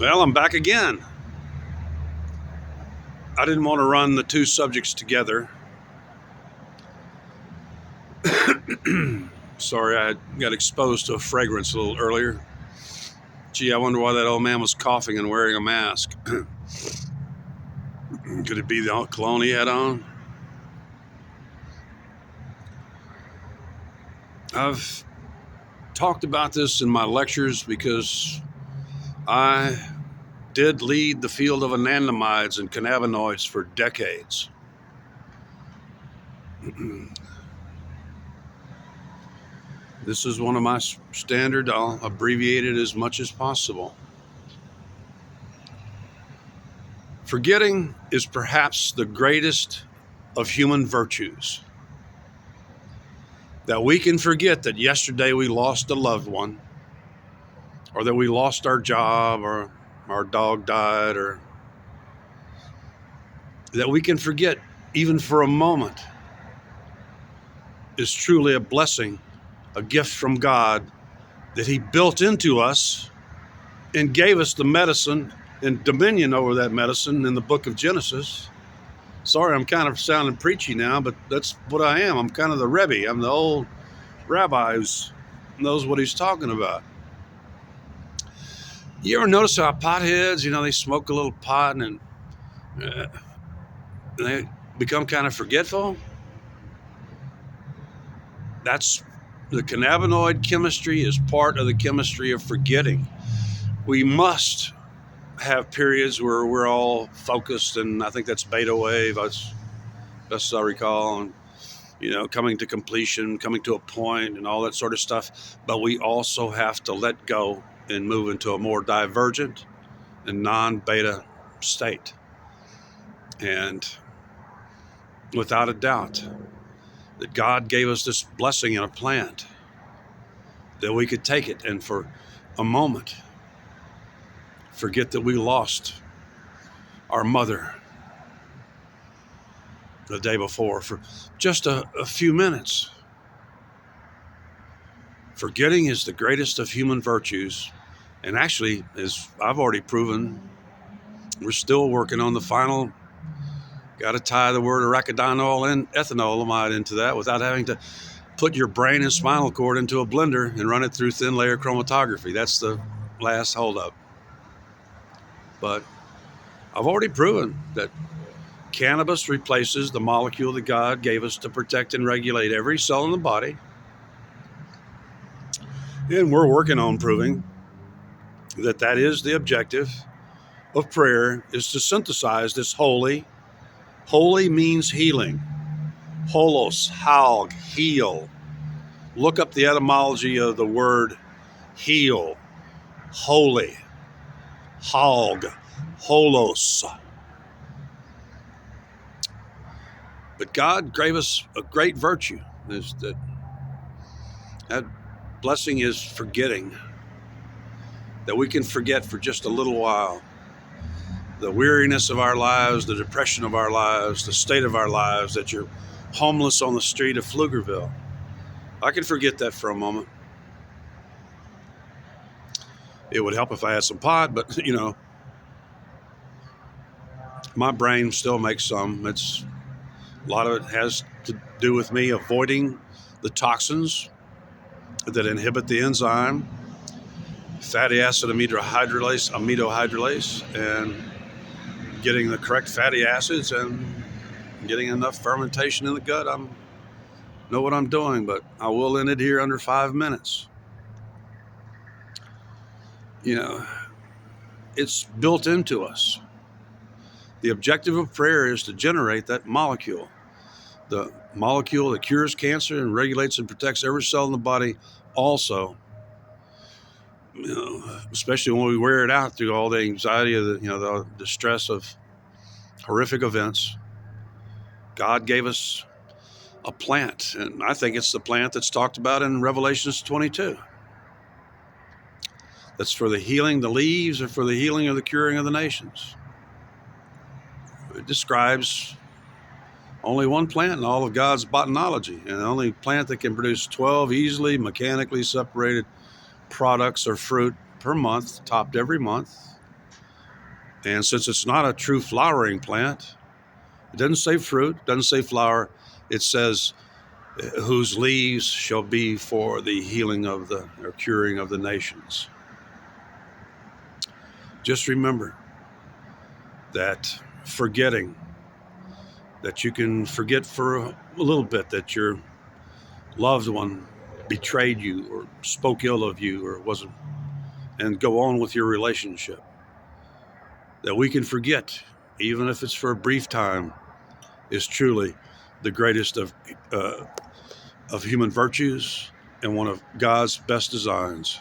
Well, I'm back again. I didn't want to run the two subjects together. Sorry, I got exposed to a fragrance a little earlier. Gee, I wonder why that old man was coughing and wearing a mask. Could it be the cologne he had on? I've talked about this in my lectures because I did lead the field of anandamides and cannabinoids for decades. This is one of my standard. I'll abbreviate it as much as possible. Forgetting is perhaps the greatest of human virtues. That we can forget that yesterday we lost a loved one, or that we lost our job, or our dog died, or that we can forget even for a moment is truly a blessing, a gift from God that He built into us and gave us the medicine and dominion over that medicine in the book of Genesis. Sorry, I'm kind of sounding preachy now, but that's what I am. I'm kind of the Rebbe. I'm the old rabbi who knows what he's talking about. You ever notice how potheads, they smoke a little pot and they become kind of forgetful? That's the cannabinoid chemistry is part of the chemistry of forgetting. We must have periods where we're all focused, and I think that's beta wave, as best as I recall, and coming to completion, coming to a point, and all that sort of stuff. But we also have to let go and move into a more divergent and non-beta state. And without a doubt, that God gave us this blessing in a plant, that we could take it and for a moment forget that we lost our mother the day before for just a few minutes. Forgetting is the greatest of human virtues. And actually, as I've already proven, we're still working on the final. Got to tie the word arachidinol and ethanolamide into that without having to put your brain and spinal cord into a blender and run it through thin layer chromatography. That's the last holdup. But I've already proven that cannabis replaces the molecule that God gave us to protect and regulate every cell in the body. And we're working on proving that that is the objective of prayer, is to synthesize this holy. Holy means healing. Holos, halg, heal. Look up the etymology of the word heal. Holy. Halg, holos. But God gave us a great virtue. Is that blessing is forgetting. That we can forget for just a little while the weariness of our lives, the depression of our lives, the state of our lives, that you're homeless on the street of Pflugerville. I can forget that for a moment. It would help if I had some pot, but my brain still makes some. A lot of it has to do with me avoiding the toxins that inhibit the enzyme, fatty acid aminohydrolase, and getting the correct fatty acids and getting enough fermentation in the gut. I know what I'm doing, but I will end it here under 5 minutes. It's built into us. The objective of prayer is to generate that molecule. The molecule that cures cancer and regulates and protects every cell in the body also, especially when we wear it out through all the anxiety of the stress of horrific events. God gave us a plant, and I think it's the plant that's talked about in Revelations 22. That's for the healing, the leaves are for the healing or the curing of the nations. It describes only one plant in all of God's botanology, and the only plant that can produce 12 easily mechanically separated products or fruit per month, topped every month. And since it's not a true flowering plant, it doesn't say fruit, doesn't say flower. It says, whose leaves shall be for the healing of the, or curing of the nations. Just remember that forgetting, that you can forget for a little bit that your loved one betrayed you or spoke ill of you or wasn't, and go on with your relationship. That we can forget, even if it's for a brief time, is truly the greatest of human virtues and one of God's best designs.